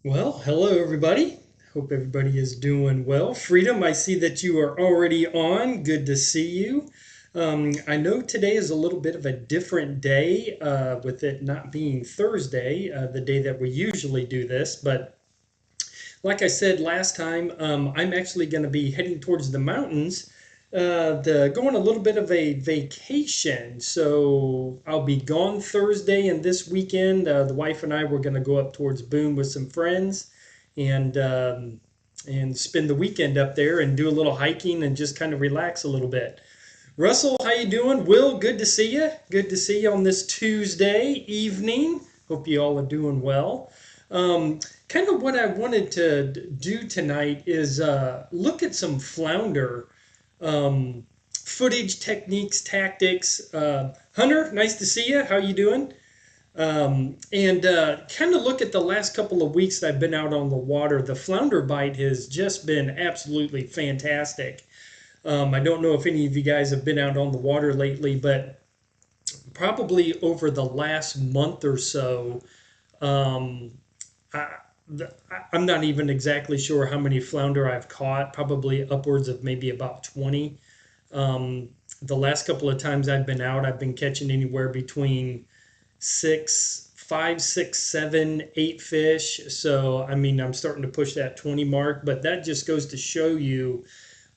Well, hello everybody. Hope everybody is doing well. Freedom, I see that you are already on. Good to see you. I know today is a little bit of a different day with it not being Thursday, the day that we usually do this. But like I said last time, I'm actually going to be heading towards the mountains, going a little bit of a vacation. So I'll be gone Thursday and this weekend. The wife and I were going to go up towards Boone with some friends and spend the weekend up there and do a little hiking and just kind of relax a little bit. Russell, how you doing? Will, good to see you. Good to see you on this Tuesday evening. Hope you all are doing well. Um, Kind of what I wanted to do tonight is look at some flounder um, footage, techniques, tactics. Hunter, nice to see you. How you doing? And kind of look at the last couple of weeks that I've been out on the water. The flounder bite has just been absolutely fantastic. I don't know if any of you guys have been out on the water lately, but probably over the last month or so, um, I, I'm not even exactly sure how many flounder I've caught, probably upwards of maybe about 20. The last couple of times I've been out, I've been catching anywhere between five, six, seven, eight fish. So, I mean, I'm starting to push that 20 mark, but that just goes to show you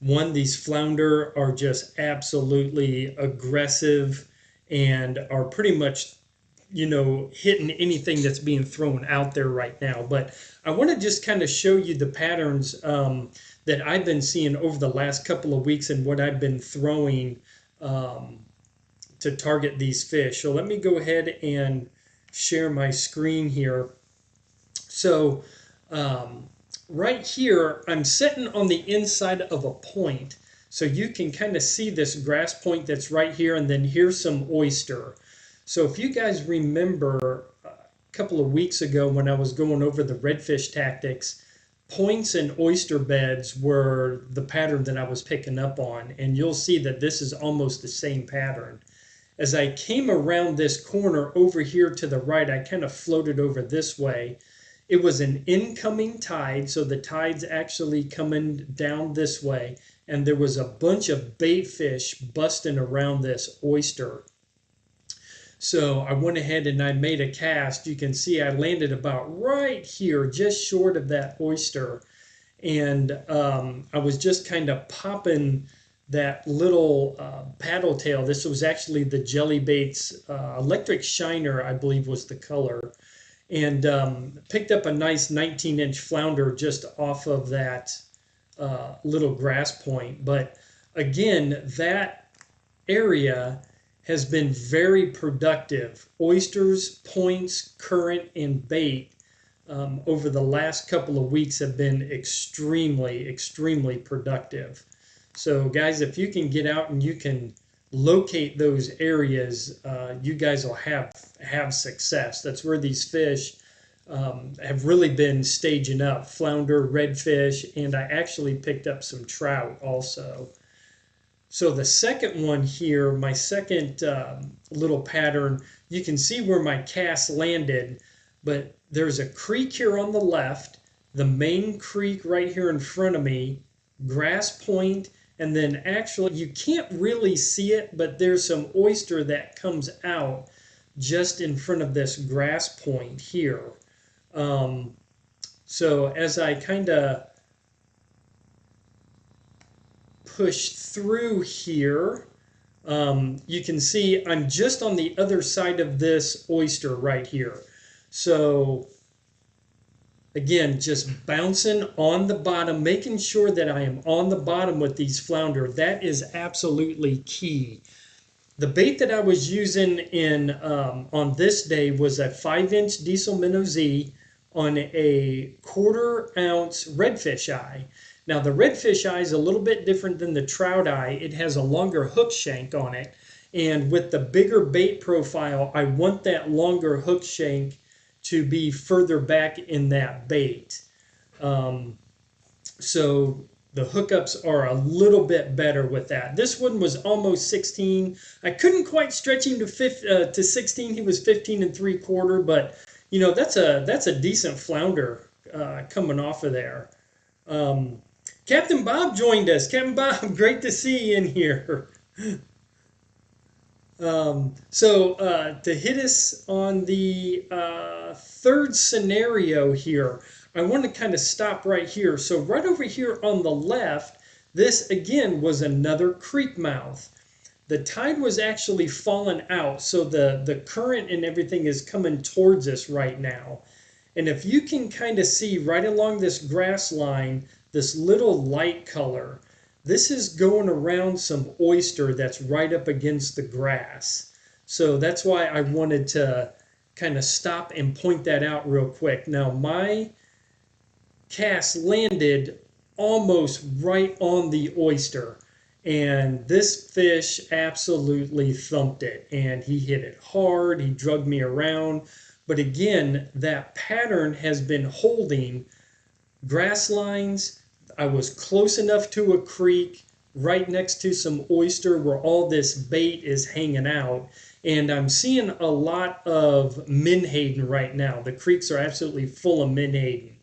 one, these flounder are just absolutely aggressive and are pretty much, hitting anything that's being thrown out there right now. But I want to just kind of show you the patterns that I've been seeing over the last couple of weeks and what I've been throwing um, to target these fish. So let me go ahead and share my screen here. So um, right here, I'm sitting on the inside of a point. So you can kind of see this grass point that's right here, and then here's some oyster. So if you guys remember a couple of weeks ago when I was going over the redfish tactics, points and oyster beds were the pattern that I was picking up on. And you'll see that this is almost the same pattern. As I came around this corner over here to the right, I kind of floated over this way. It was an incoming tide, so the tide's actually coming down this way, and there was a bunch of bait fish busting around this oyster. So I went ahead and I made a cast. You can see I landed about right here, just short of that oyster. And I was just kind of popping that little paddle tail. This was actually the Jelly Baits electric shiner, I believe was the color. And picked up a nice 19-inch flounder just off of that little grass point. But again, that area has been very productive. Oysters, points, current, and bait over the last couple of weeks have been extremely, extremely productive. So guys, if you can get out and you can locate those areas, you guys will have success. That's where these fish have really been staging up. Flounder, redfish, and I actually picked up some trout also. So the second one here, my second little pattern, you can see where my cast landed, but there's a creek here on the left, the main creek right here in front of me, grass point, and then actually you can't really see it, but there's some oyster that comes out just in front of this grass point here. So as I kind of push through here, you can see I'm just on the other side of this oyster right here. So again, just bouncing on the bottom, making sure that I am on the bottom with these flounder. That is absolutely key. The bait that I was using on this day was a 5-inch diesel minnow Z on a 1/4 ounce redfish eye. Now the redfish eye is a little bit different than the trout eye. It has a longer hook shank on it, and with the bigger bait profile, I want that longer hook shank to be further back in that bait. So the hookups are a little bit better with that. This one was almost 16. I couldn't quite stretch him to 16. He was 15 3/4, but that's a decent flounder coming off of there. Um, Captain Bob joined us. Captain Bob, great to see you in here. To hit us on the third scenario here, I want to kind of stop right here. So right over here on the left, this again was another creek mouth. The tide was actually falling out, so the current and everything is coming towards us right now. And if you can kind of see right along this grass line, this little light color, this is going around some oyster that's right up against the grass. So that's why I wanted to kind of stop and point that out real quick. Now my cast landed almost right on the oyster, and this fish absolutely thumped it, and he hit it hard. He drugged me around. But again, that pattern has been holding grass lines. I was close enough to a creek right next to some oyster where all this bait is hanging out. And I'm seeing a lot of menhaden right now. The creeks are absolutely full of menhaden.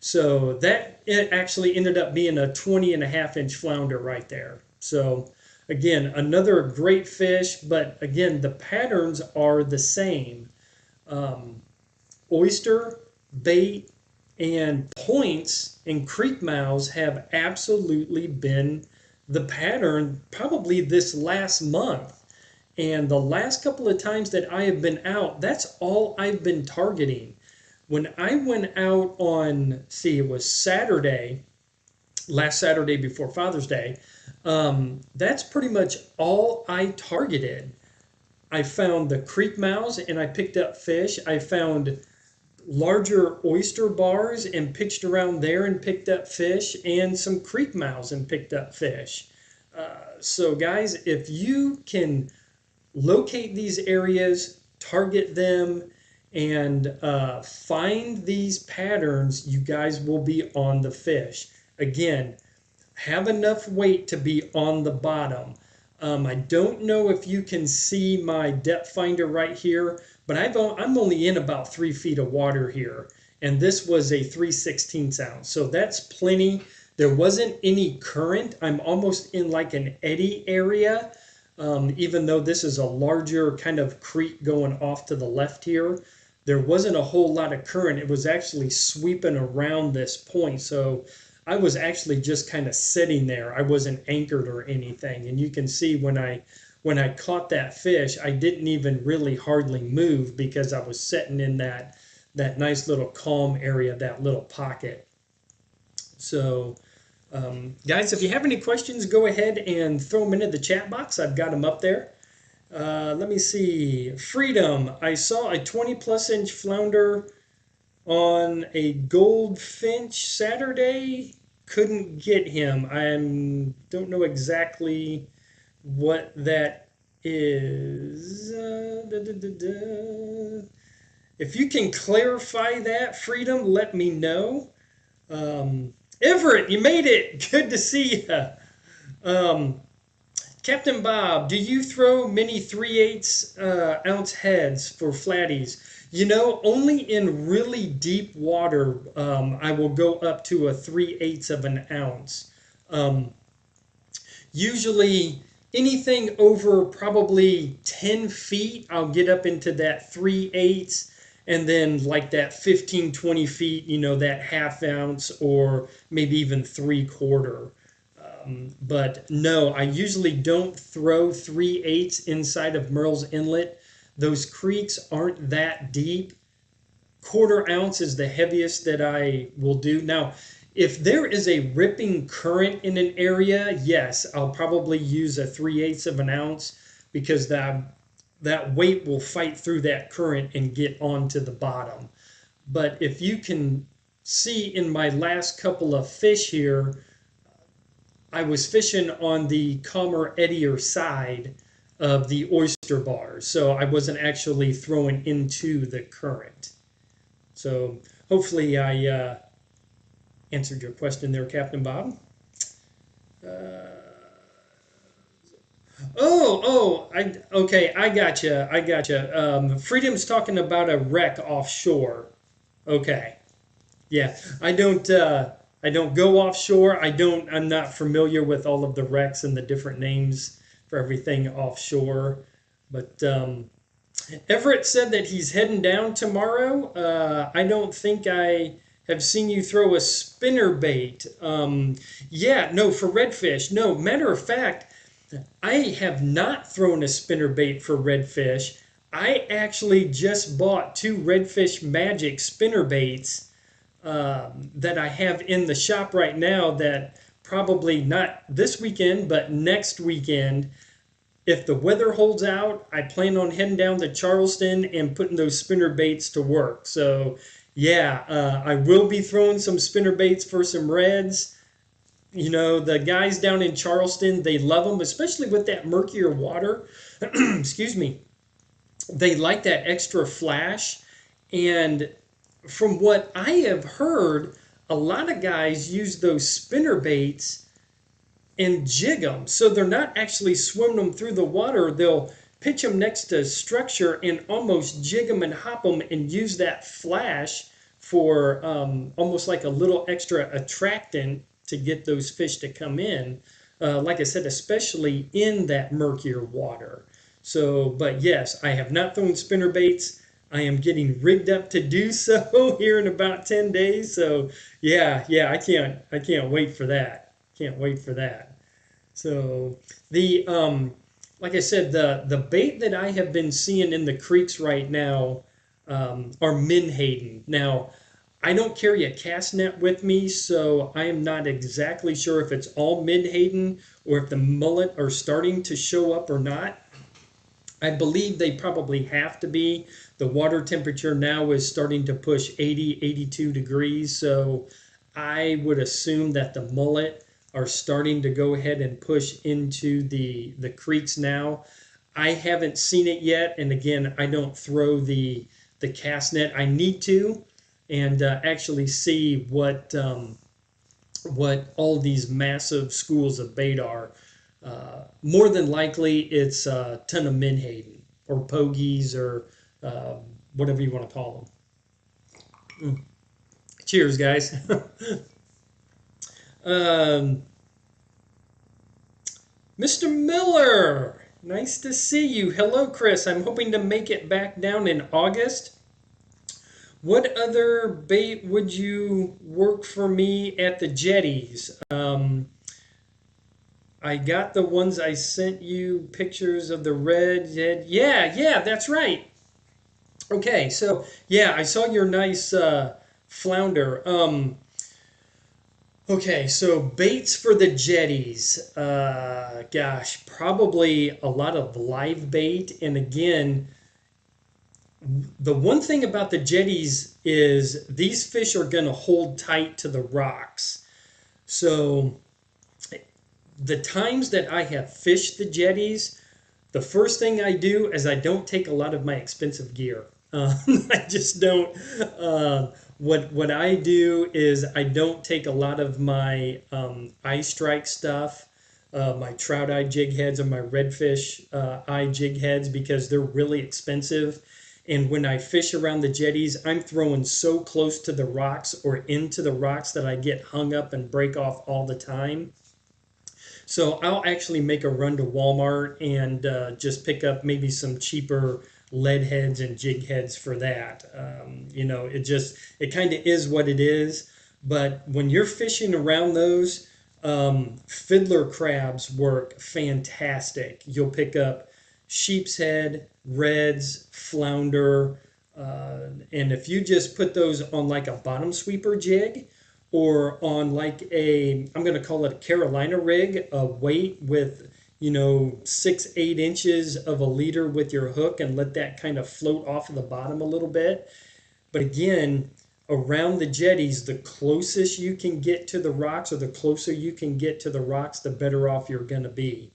So that it actually ended up being a 20.5-inch flounder right there. So again, another great fish, but again, the patterns are the same. Oyster, bait, and points and creek mouths have absolutely been the pattern probably this last month. And the last couple of times that I have been out, that's all I've been targeting. When I went out on, see, it was Saturday, last Saturday before Father's Day, that's pretty much all I targeted. I found the creek mouths and I picked up fish. I found larger oyster bars and pitched around there and picked up fish, and some creek mouths and picked up fish. So guys, if you can locate these areas, target them, and find these patterns, you guys will be on the fish. Again, have enough weight to be on the bottom. I don't know if you can see my depth finder right here, but I'm only in about 3 feet of water here, and this was a 3/16 ounce, so that's plenty. There wasn't any current. I'm almost in like an eddy area, even though this is a larger kind of creek going off to the left here. There wasn't a whole lot of current. It was actually sweeping around this point, so I was actually just kind of sitting there. I wasn't anchored or anything. And you can see when I caught that fish, I didn't even really hardly move because I was sitting in that nice little calm area, that little pocket. So guys, if you have any questions, go ahead and throw them into the chat box. I've got them up there. Let me see. Freedom. I saw a 20-plus-inch flounder on a goldfinch Saturday. Couldn't get him. I don't know exactly what that is. If you can clarify that, Freedom, let me know. Everett, you made it. Good to see you. Captain Bob, do you throw many 3/8 ounce heads for flatties? You know, only in really deep water I will go up to a 3/8 of an ounce. Usually anything over probably 10 feet, I'll get up into that 3/8, and then like that 15, 20 feet, you know, that half ounce or maybe even 3/4. But no, I usually don't throw 3/8 inside of Merle's Inlet. Those creeks aren't that deep. 1/4 ounce is the heaviest that I will do. Now, if there is a ripping current in an area, yes, I'll probably use a 3/8 of an ounce because that weight will fight through that current and get onto the bottom. But if you can see in my last couple of fish here, I was fishing on the calmer, eddier side of the oyster bars, so I wasn't actually throwing into the current. So hopefully I answered your question there, Captain Bob. Okay, I gotcha. Freedom's talking about a wreck offshore. Okay, Yeah, I don't go offshore. I'm not familiar with all of the wrecks and the different names for everything offshore. But Everett said that he's heading down tomorrow. I don't think I have seen you throw a spinner bait. Yeah, no, for redfish. No, matter of fact, I have not thrown a spinner bait for redfish. I actually just bought two redfish magic spinner baits that I have in the shop right now that probably not this weekend, but next weekend, if the weather holds out, I plan on heading down to Charleston and putting those spinner baits to work. So, yeah, I will be throwing some spinner baits for some reds. You know, the guys down in Charleston, they love them, especially with that murkier water. Excuse me. They like that extra flash. And from what I have heard, a lot of guys use those spinner baits and jig them. So they're not actually swimming them through the water. They'll pitch them next to structure and almost jig them and hop them and use that flash for almost like a little extra attractant to get those fish to come in. Like I said, especially in that murkier water. So, but yes, I have not thrown spinner baits. I am getting rigged up to do so here in about 10 days. So, yeah, I can't wait for that. Can't wait for that. So the like I said, the bait that I have been seeing in the creeks right now are menhaden. Now, I don't carry a cast net with me, so I am not exactly sure if it's all menhaden or if the mullet are starting to show up or not. I believe they probably have to be. The water temperature now is starting to push 80, 82 degrees, so I would assume that the mullet are starting to go ahead and push into the creeks now. I haven't seen it yet, and again, I don't throw the cast net. I need to, and actually see what all these massive schools of bait are. More than likely, it's a ton of menhaden or pogies or uh, whatever you want to call them. Cheers, guys. um, Mr. Miller, nice to see you. Hello, Chris. I'm hoping to make it back down in August. What other bait would you work for me at the jetties? I got the ones I sent you pictures of the red. Yeah, that's right. Okay, so yeah, I saw your nice flounder. Okay, so baits for the jetties. Gosh, probably a lot of live bait. And again, the one thing about the jetties is these fish are going to hold tight to the rocks. So the times that I have fished the jetties, the first thing I do is I don't take a lot of my expensive gear. I just don't. What I do is I don't take a lot of my eye strike stuff, my trout eye jig heads or my redfish eye jig heads because they're really expensive. And when I fish around the jetties, I'm throwing so close to the rocks or into the rocks that I get hung up and break off all the time. So I'll actually make a run to Walmart and just pick up maybe some cheaper lead heads and jig heads for that. It kind of is what it is. But when you're fishing around those, fiddler crabs work fantastic. You'll pick up sheep's head, reds, flounder, and if you just put those on like a bottom sweeper jig, or on like I'm going to call it a Carolina rig, a weight with, 6, 8 inches of a leader with your hook and let that kind of float off of the bottom a little bit. But again, around the jetties, the closest you can get to the rocks or the closer you can get to the rocks, the better off you're going to be.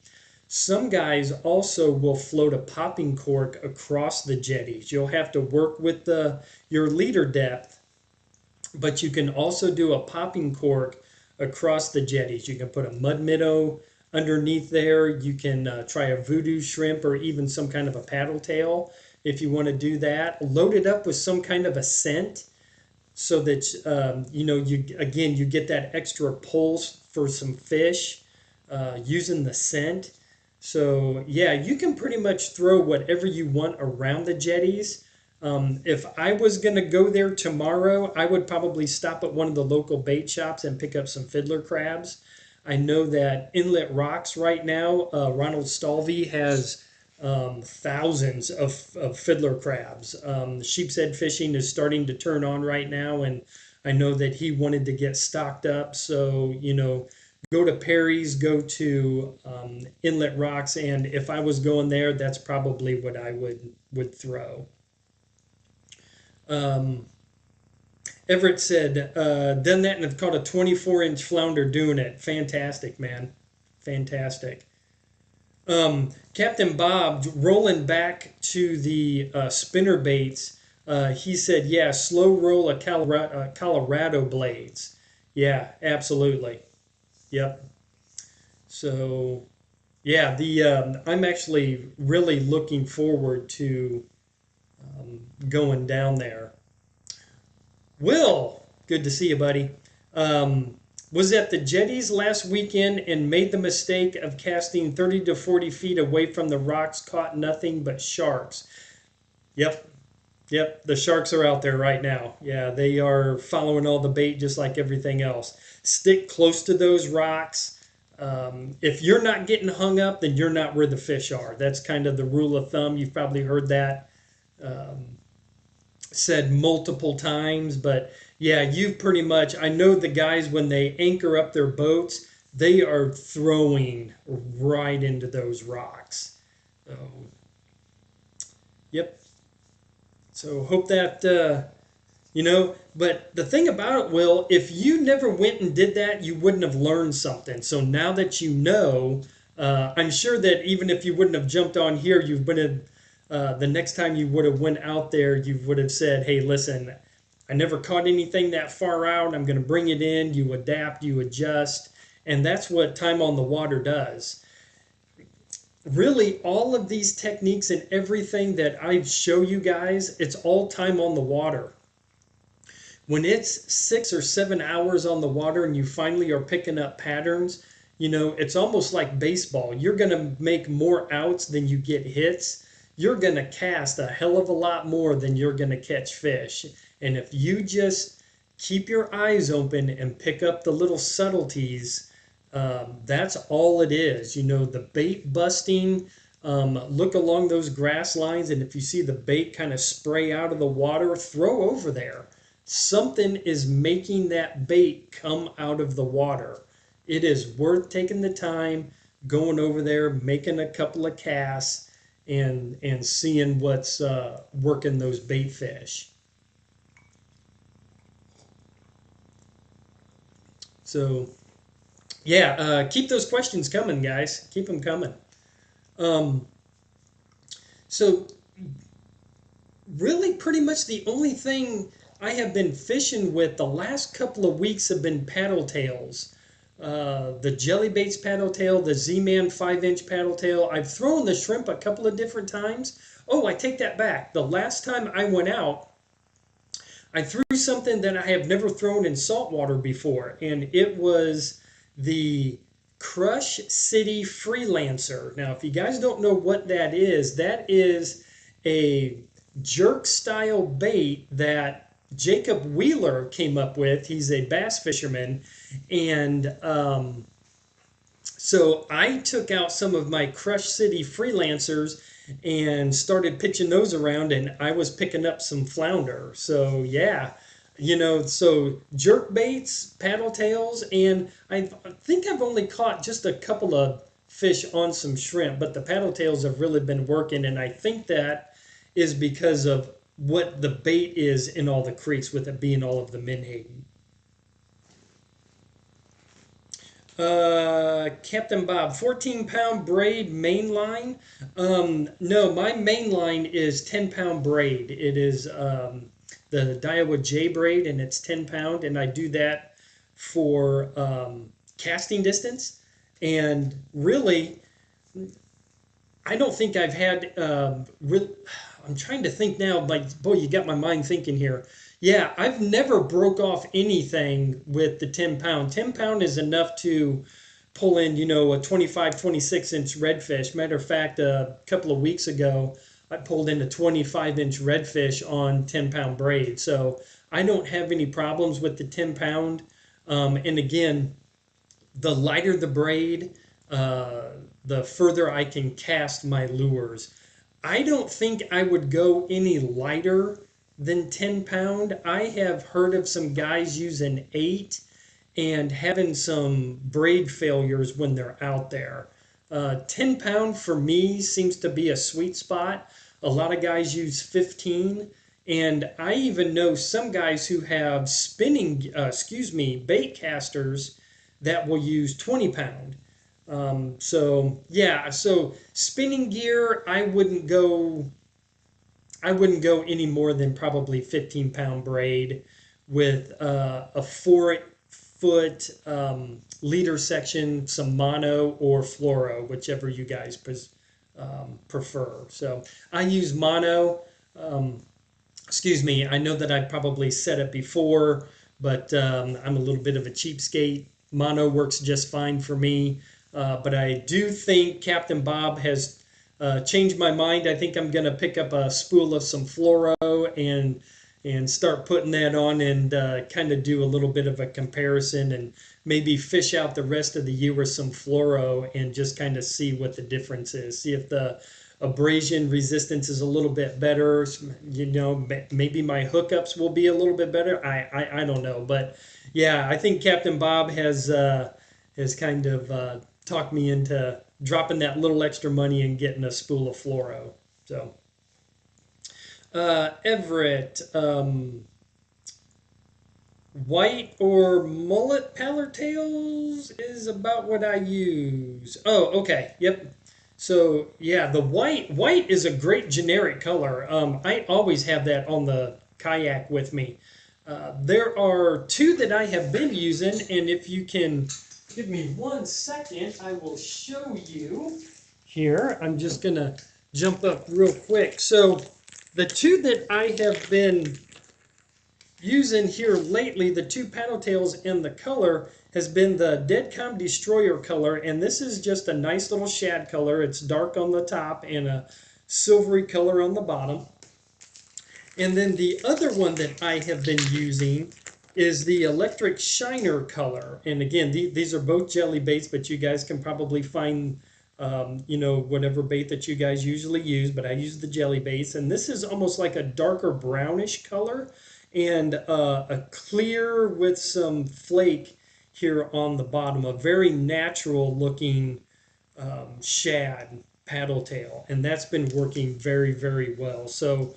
Some guys also will float a popping cork across the jetties. You'll have to work with your leader depth, but you can also do a popping cork across the jetties. You can put a mud minnow underneath there. You can try a voodoo shrimp or even some kind of a paddle tail if you want to do that. Load it up with some kind of a scent. so that you get that extra pulse for some fish using the scent. So yeah, you can pretty much throw whatever you want around the jetties. If I was gonna go there tomorrow, I would probably stop at one of the local bait shops and pick up some fiddler crabs. I know that Inlet Rocks right now, Ronald Stalvey has thousands of fiddler crabs. Sheep's head fishing is starting to turn on right now, and I know that he wanted to get stocked up. So, go to Perry's, go to Inlet Rocks, and if I was going there, that's probably what I would throw. Um, Everett said, done that and have caught a 24-inch flounder doing it. Fantastic, man. Fantastic. Captain Bob, rolling back to the spinner baits, he said, yeah, slow roll a Colorado blades. Yeah, absolutely. Yep. So, yeah, I'm actually really looking forward to going down there. Will, good to see you, buddy. Was at the jetties last weekend and made the mistake of casting 30 to 40 feet away from the rocks, caught nothing but sharks. Yep, yep, the sharks are out there right now. Yeah, they are following all the bait just like everything else. Stick close to those rocks. If you're not getting hung up, then you're not where the fish are. That's kind of the rule of thumb. You've probably heard that said multiple times, but yeah, you pretty much, I know the guys when they anchor up their boats, they are throwing right into those rocks. So, yep. So hope that but the thing about it, Will, if you never went and did that, you wouldn't have learned something. So now that you know, I'm sure that even if you wouldn't have jumped on here, you would have the next time you would have went out there, you would have said, "Hey, listen, I never caught anything that far out. I'm going to bring it in." You adapt, you adjust, and that's what time on the water does. Really, all of these techniques and everything that I show you guys, it's all time on the water. When it's 6 or 7 hours on the water and you finally are picking up patterns, it's almost like baseball. You're going to make more outs than you get hits. You're going to cast a hell of a lot more than you're going to catch fish. And if you just keep your eyes open and pick up the little subtleties, that's all it is. The bait busting, look along those grass lines, and if you see the bait kind of spray out of the water, throw over there. Something is making that bait come out of the water. It is worth taking the time, going over there, making a couple of casts, and seeing what's working those bait fish. So yeah, keep those questions coming, guys. Keep them coming. Um, so really, pretty much the only thing I have been fishing with the last couple of weeks have been paddle tails. The jelly baits paddle tail, the Z-Man 5-inch paddle tail. I've thrown the shrimp a couple of different times. Oh, I take that back. The last time I went out, I threw something that I have never thrown in saltwater before, and it was the Crush City Freelancer. Now, if you guys don't know what that is a jerk style bait that Jacob Wheeler came up with. He's a bass fisherman, and so I took out some of my Crush City Freelancers and started pitching those around, and I was picking up some flounder. So yeah, so jerk baits, paddle tails, and I think I've only caught just a couple of fish on some shrimp, but the paddle tails have really been working, and I think that is because of what the bait is in all the creeks, with it being all of the menhaden. Captain Bob, 14-pound braid main line. No, my main line is 10-pound braid. It is the Daiwa J braid, and it's 10-pound, and I do that for casting distance. And really, I don't think I've had I'm trying to think now, like, boy, you got my mind thinking here. Yeah, I've never broke off anything with the 10 pound. 10 pound is enough to pull in, a 25, 26-inch redfish. Matter of fact, a couple of weeks ago, I pulled in a 25-inch redfish on 10-pound braid. So I don't have any problems with the 10 pound. And again, the lighter the braid, uh, the further I can cast my lures. I don't think I would go any lighter than 10 pound. I have heard of some guys using 8 and having some braid failures when they're out there. 10 pound for me seems to be a sweet spot. A lot of guys use 15. And I even know some guys who have bait casters that will use 20 pound. So yeah, so spinning gear, I wouldn't go any more than probably 15-pound braid with a 4 foot leader section, some mono or fluoro, whichever you guys prefer. So I use mono. Um, I know that I probably said it before, but I'm a little bit of a cheapskate. Mono works just fine for me. But I do think Captain Bob has changed my mind. I think I'm going to pick up a spool of some fluoro and start putting that on and kind of do a little bit of a comparison and maybe fish out the rest of the year with some fluoro and just kind of see what the difference is. See if the abrasion resistance is a little bit better. Maybe my hookups will be a little bit better. I don't know, but yeah, I think Captain Bob has kind of talked me into dropping that little extra money and getting a spool of fluoro. So Everett, white or mullet paddler tails is about what I use. Oh, okay. Yep. So yeah, the white is a great generic color. I always have that on the kayak with me. There are two that I have been using, and if you can give me 1 second, I will show you here. I'm just gonna jump up real quick. So the two that I have been using here lately, the two paddle tails, and the color has been the Dead Calm Destroyer color, and this is just a nice little shad color. It's dark on the top and a silvery color on the bottom. And then the other one that I have been using is the Electric Shiner color. And again, these are both jelly baits, but you guys can probably find whatever bait that you guys usually use, but I use the jelly baits. And this is almost like a darker brownish color and a clear with some flake here on the bottom, a very natural looking shad paddle tail, and that's been working very, very well. So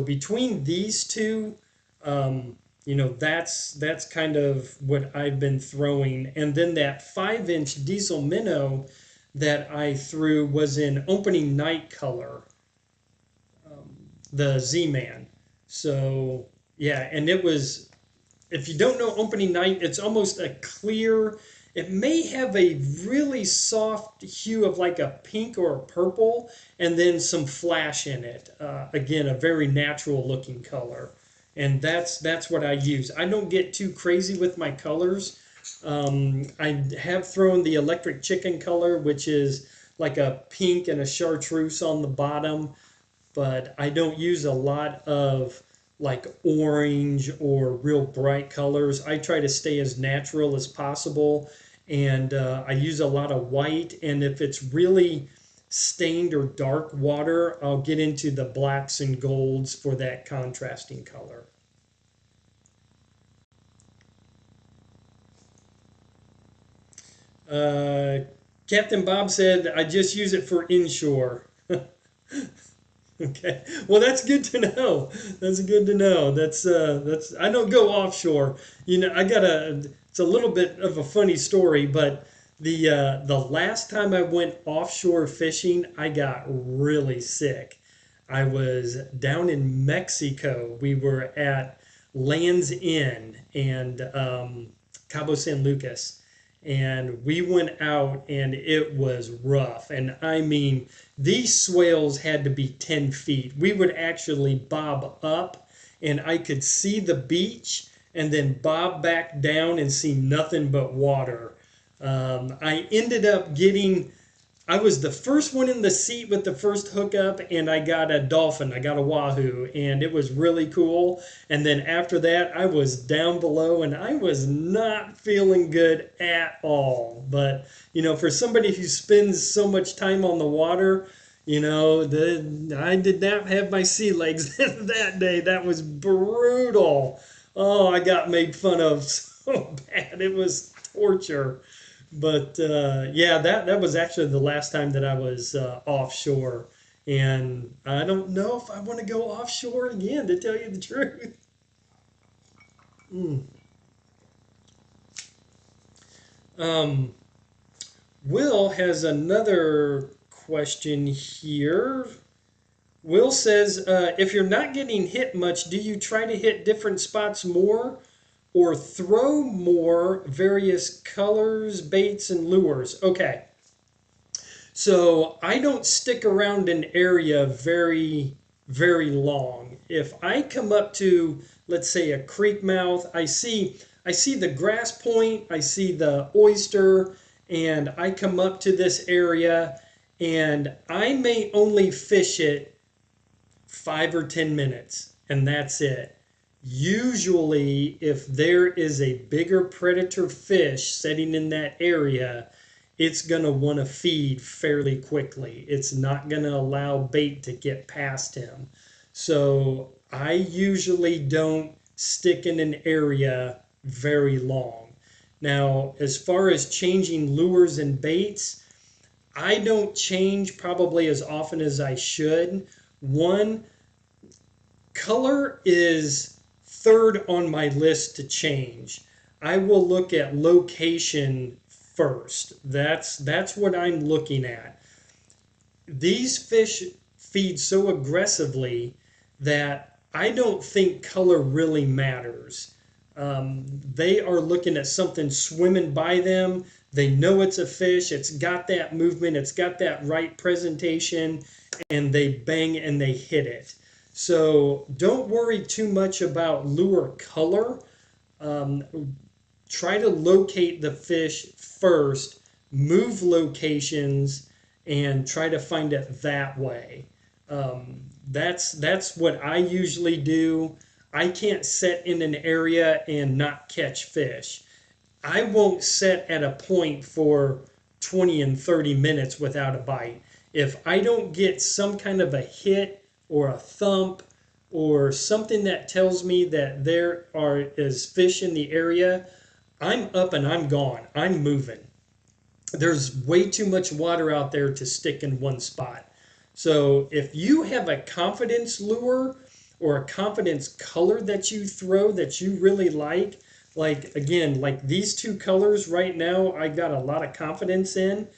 between these two, that's kind of what I've been throwing. And then that 5-inch diesel minnow that I threw was in opening night color, the Z-Man. So yeah, and it was, if you don't know opening night, it's almost a clear, it may have a really soft hue of like a pink or a purple, and then some flash in it. Again, a very natural looking color. And that's what I use. I don't get too crazy with my colors. I have thrown the Electric Chicken color, which is like a pink and a chartreuse on the bottom, but I don't use a lot of like orange or real bright colors. I try to stay as natural as possible, and I use a lot of white, and if it's really stained or dark water, I'll get into the blacks and golds for that contrasting color. Uh, Captain Bob said, I just use it for inshore. Okay. Well, that's good to know. That's good to know. That's I don't go offshore. I got it's a little bit of a funny story, but the last time I went offshore fishing, I got really sick. I was down in Mexico. We were at Land's End and Cabo San Lucas, and we went out and it was rough. And I mean, these swales had to be 10 feet. We would actually bob up and I could see the beach and then bob back down and see nothing but water. I ended up getting I was the first one in the seat with the first hookup, and I got a dolphin. I got a wahoo, and it was really cool. And then after that, I was down below, and I was not feeling good at all. But for somebody who spends so much time on the water, I did not have my sea legs that day. That was brutal. Oh, I got made fun of so bad. It was torture. But yeah, that was actually the last time that I was offshore, and I don't know if I want to go offshore again, to tell you the truth. Mm. Um, Will has another question here. Will says, if you're not getting hit much, do you try to hit different spots more or throw more various colors, baits, and lures? Okay. So I don't stick around an area very, very long. If I come up to, let's say, a creek mouth, I see the grass point, I see the oyster, and I come up to this area, and I may only fish it 5 or 10 minutes, and that's it. Usually, if there is a bigger predator fish sitting in that area, it's going to want to feed fairly quickly. It's not going to allow bait to get past him. So I usually don't stick in an area very long. Now, as far as changing lures and baits, I don't change probably as often as I should. One, color is third on my list to change. I will look at location first. That's what I'm looking at. These fish feed so aggressively that I don't think color really matters. They are looking at something swimming by them. They know it's a fish. It's got that movement. It's got that right presentation, and they bang and they hit it. So don't worry too much about lure color. Um, Try to locate the fish first, move locations, and try to find it that way. That's what I usually do. I can't set in an area and not catch fish. I won't set at a point for 20 and 30 minutes without a bite. If I don't get some kind of a hit or a thump or something that tells me that is fish in the area, I'm up and I'm gone. I'm moving. There's way too much water out there to stick in one spot. So if you have a confidence lure or a confidence color that you throw that you really like again, like these two colors right now, I got a lot of confidence in.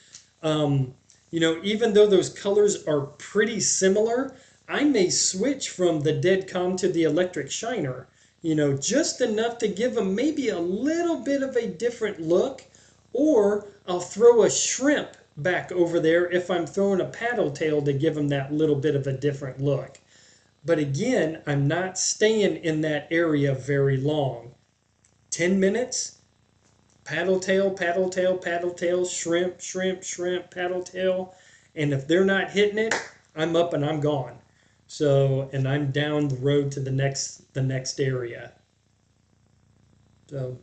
Even though those colors are pretty similar, I may switch from the dead calm to the electric shiner, just enough to give them maybe a little bit of a different look, or I'll throw a shrimp back over there if I'm throwing a paddle tail to give them that little bit of a different look. But again, I'm not staying in that area very long. 10 minutes, paddle tail, paddle tail, paddle tail, shrimp, shrimp, shrimp, paddle tail. And if they're not hitting it, I'm up and I'm gone. So, and I'm down the road to the next area. So,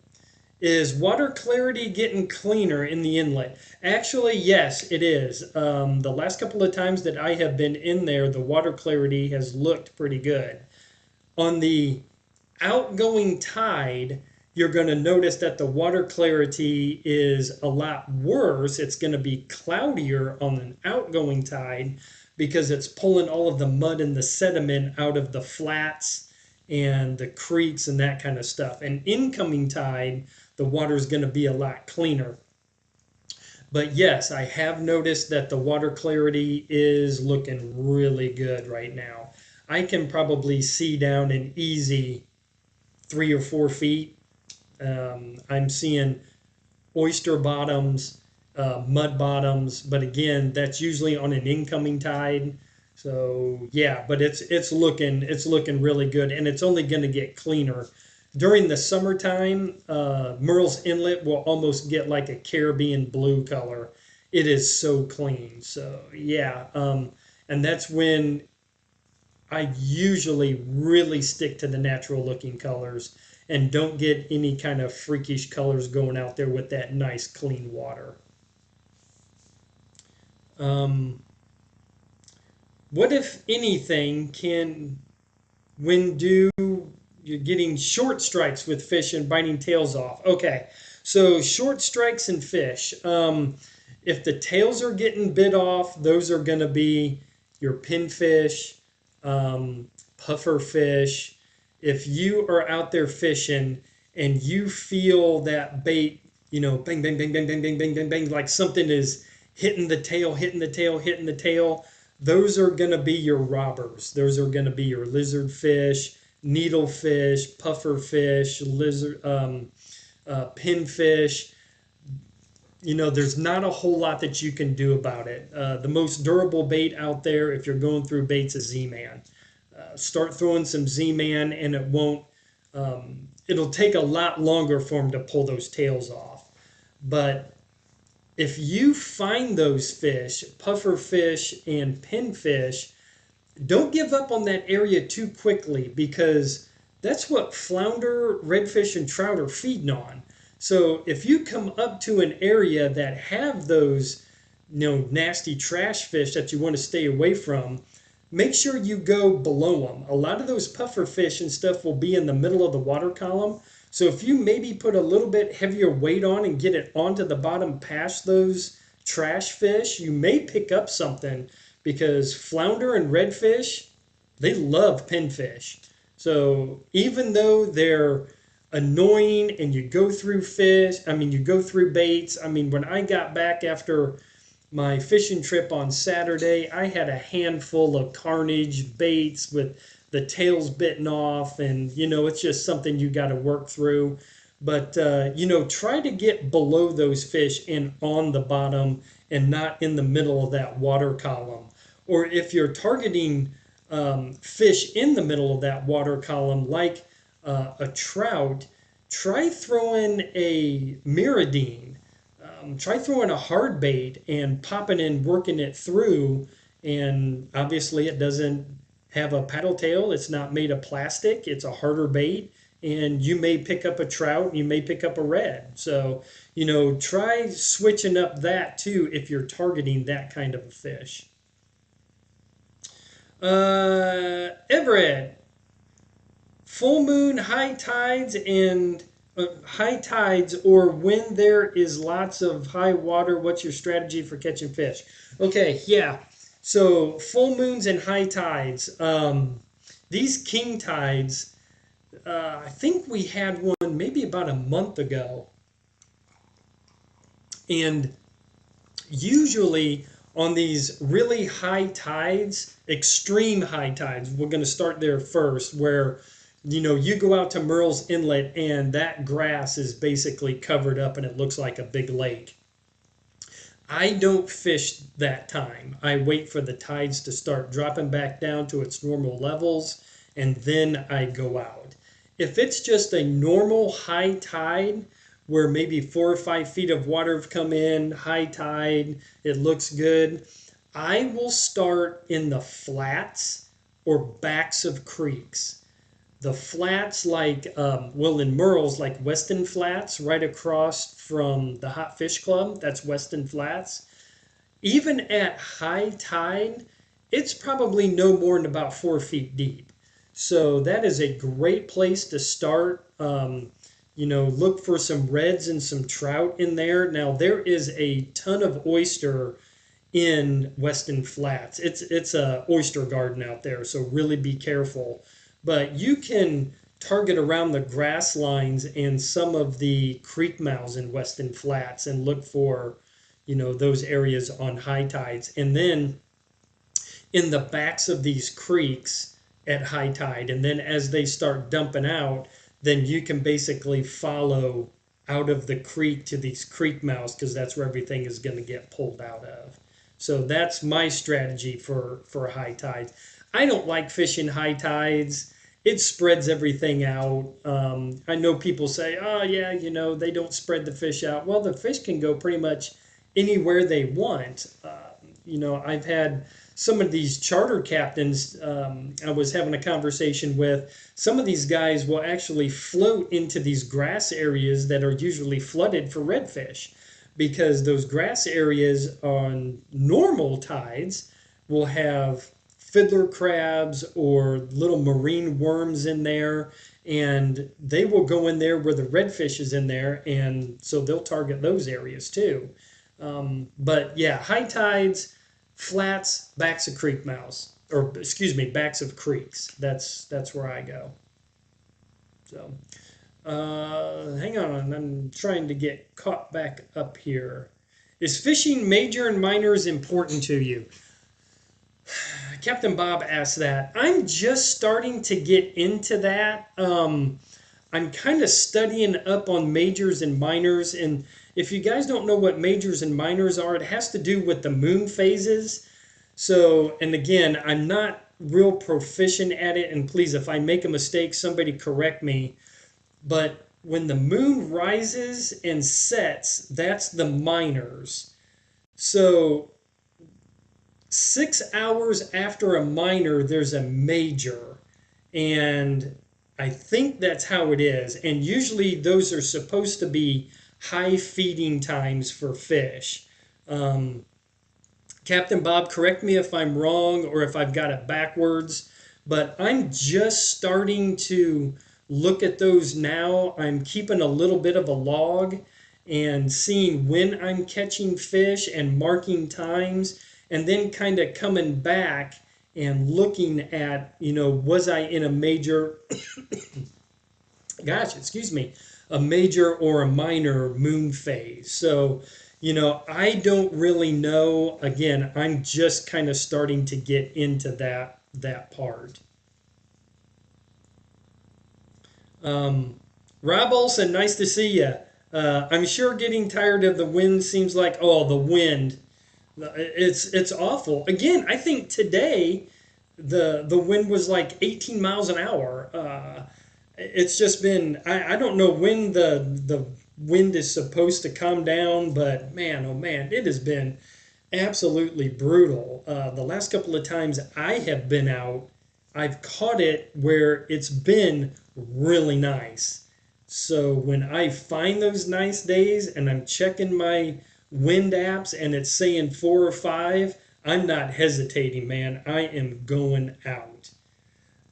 is water clarity getting cleaner in the inlet? Actually, yes, it is. The last couple of times that I have been in there, the water clarity has looked pretty good. On the outgoing tide, you're going to notice that the water clarity is a lot worse. It's going to be cloudier on an outgoing tide because it's pulling all of the mud and the sediment out of the flats and the creeks and that kind of stuff. And incoming tide, the water is going to be a lot cleaner. But yes, I have noticed that the water clarity is looking really good right now. I can probably see down an easy 3 or 4 feet. I'm seeing oyster bottoms, mud bottoms, but again, that's usually on an incoming tide. So yeah, but it's looking really good, and it's only going to get cleaner. During the summertime, Murrells Inlet will almost get like a Caribbean blue color. It is so clean. So yeah, and that's when I usually really stick to the natural looking colors and don't get any kind of freakish colors going out there with that nice clean water. Um, what, if anything, can when do you're getting short strikes with fish and biting tails off? Okay, so short strikes and fish. If the tails are getting bit off, those are going to be your pinfish, puffer fish. If you are out there fishing and you feel that bait, bang, bang, bang, bang, bang, bang, bang, bang, bang, like something is hitting the tail, hitting the tail, hitting the tail, those are going to be your robbers. Those are going to be your lizard fish, needlefish, puffer fish, pinfish. There's not a whole lot that you can do about it. The most durable bait out there, if you're going through baits, is Z-Man. Start throwing some Z-Man, and it won't. It'll take a lot longer for them to pull those tails off. But if you find those fish, puffer fish and pinfish, don't give up on that area too quickly, because that's what flounder, redfish, and trout are feeding on. So if you come up to an area that have those, nasty trash fish that you want to stay away from, make sure you go below them. A lot of those puffer fish and stuff will be in the middle of the water column. So if you maybe put a little bit heavier weight on and get it onto the bottom past those trash fish, you may pick up something, because flounder and redfish, they love pinfish. So even though they're annoying and you go through you go through baits. When I got back after my fishing trip on Saturday, I had a handful of carnage baits with the tails bitten off, and it's just something you got to work through. But try to get below those fish and on the bottom, and not in the middle of that water column. Or if you're targeting fish in the middle of that water column, like a trout, try throwing a miridine. Try throwing a hard bait and popping and working it through. And obviously, it doesn't have a paddle tail. It's not made of plastic. It's a harder bait. And you may pick up a trout, you may pick up a red. So, try switching up that too if you're targeting that kind of a fish. Everett, full moon, high tides, or when there is lots of high water, what's your strategy for catching fish? Okay, yeah. So full moons and high tides. These king tides, I think we had one maybe about a month ago. And usually on these really high tides, extreme high tides, we're going to start there first, where you go out to Murrells Inlet and that grass is basically covered up and it looks like a big lake. I don't fish that time. I wait for the tides to start dropping back down to its normal levels, and then I go out. If it's just a normal high tide, where maybe 4 or 5 feet of water have come in, high tide, it looks good, I will start in the flats or backs of creeks. The flats, like, in Murrells, like Weston Flats, right across from the Hot Fish Club, that's Weston Flats. Even at high tide, it's probably no more than about 4 feet deep. So that is a great place to start. Look for some reds and some trout in there. Now, there is a ton of oyster in Weston Flats. It's a oyster garden out there, so really be careful. But you can target around the grass lines and some of the creek mouths in Weston Flats and look for, those areas on high tides. And then in the backs of these creeks at high tide, and then as they start dumping out, then you can basically follow out of the creek to these creek mouths because that's where everything is going to get pulled out of. So that's my strategy for high tides. I don't like fishing high tides. It spreads everything out. I know people say, oh, yeah, they don't spread the fish out. Well, the fish can go pretty much anywhere they want. I've had some of these charter captains I was having a conversation with. Some of these guys will actually float into these grass areas that are usually flooded for redfish because those grass areas on normal tides will have fiddler crabs or little marine worms in there, and they will go in there where the redfish is in there, and so they'll target those areas too. But yeah, high tides, flats, backs of creek mouths, or excuse me, backs of creeks. That's where I go. So hang on, I'm trying to get caught back up here. Is fishing major and minors important to you? Captain Bob asked that. I'm just starting to get into that. I'm kind of studying up on majors and minors. And if you guys don't know what majors and minors are, it has to do with the moon phases. So, and again, I'm not real proficient at it. And please, if I make a mistake, somebody correct me. But when the moon rises and sets, that's the minors. So 6 hours after a minor, there's a major. And I think that's how it is. And usually those are supposed to be high feeding times for fish. Um, Captain Bob, correct me if I'm wrong or if I've got it backwards, but I'm just starting to look at those now. I'm keeping a little bit of a log and seeing when I'm catching fish and marking times, and then kind of coming back and looking at, was I in a major, gosh, excuse me, a major or a minor moon phase. So, I don't really know. Again, I'm just kind of starting to get into that part. Rob Olson, nice to see you. I'm sure getting tired of the wind seems like, oh, the wind. It's awful. Again, I think today the wind was like 18 miles an hour. It's just been, I don't know when the wind is supposed to calm down, but man, oh man, it has been absolutely brutal. The last couple of times I have been out, I've caught it where it's been really nice. So when I find those nice days and I'm checking my wind apps and it's saying 4 or 5, I'm not hesitating, man. I am going out.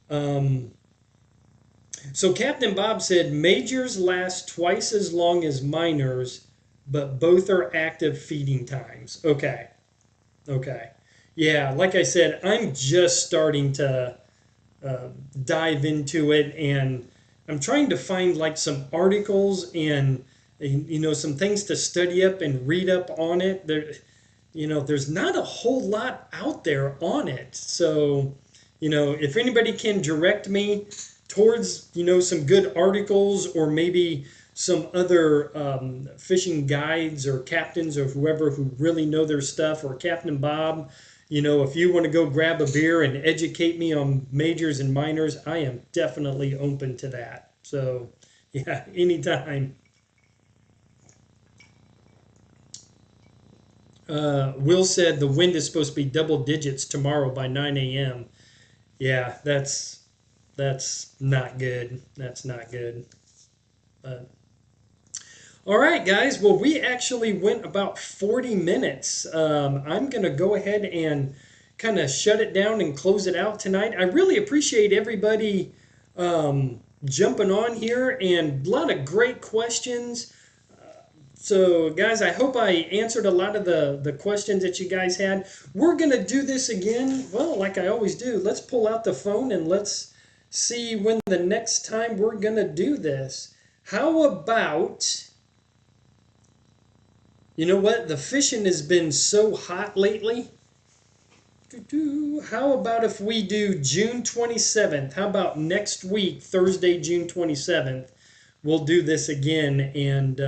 Um, so Captain Bob said majors last twice as long as minors, but both are active feeding times. Okay. Okay. Yeah, like I said, I'm just starting to uh, dive into it, and I'm trying to find like some articles and some things to study up and read up on it. There's not a whole lot out there on it. So, if anybody can direct me towards, some good articles or maybe some other fishing guides or captains or whoever who really know their stuff, or Captain Bob, if you want to go grab a beer and educate me on majors and minors, I am definitely open to that. So, yeah, anytime. Will said the wind is supposed to be double digits tomorrow by 9 a.m. Yeah, that's not good. That's not good. But all right, guys. Well, we actually went about 40 minutes. I'm gonna go ahead and kind of shut it down and close it out tonight. I really appreciate everybody jumping on here and a lot of great questions. So, guys, I hope I answered a lot of the questions that you guys had. We're going to do this again. Well, like I always do, let's pull out the phone and let's see when the next time we're going to do this. How about, you know what? The fishing has been so hot lately. How about if we do June 27th? How about next week, Thursday, June 27th? we'll do this again, and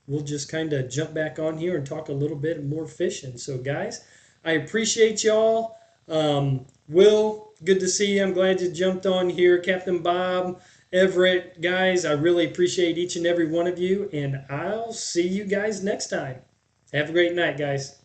we'll just kind of jump back on here and talk a little bit more fishing. So, guys, I appreciate y'all. Will, good to see you. I'm glad you jumped on here. Captain Bob, Everett, guys, I really appreciate each and every one of you, and I'll see you guys next time. Have a great night, guys.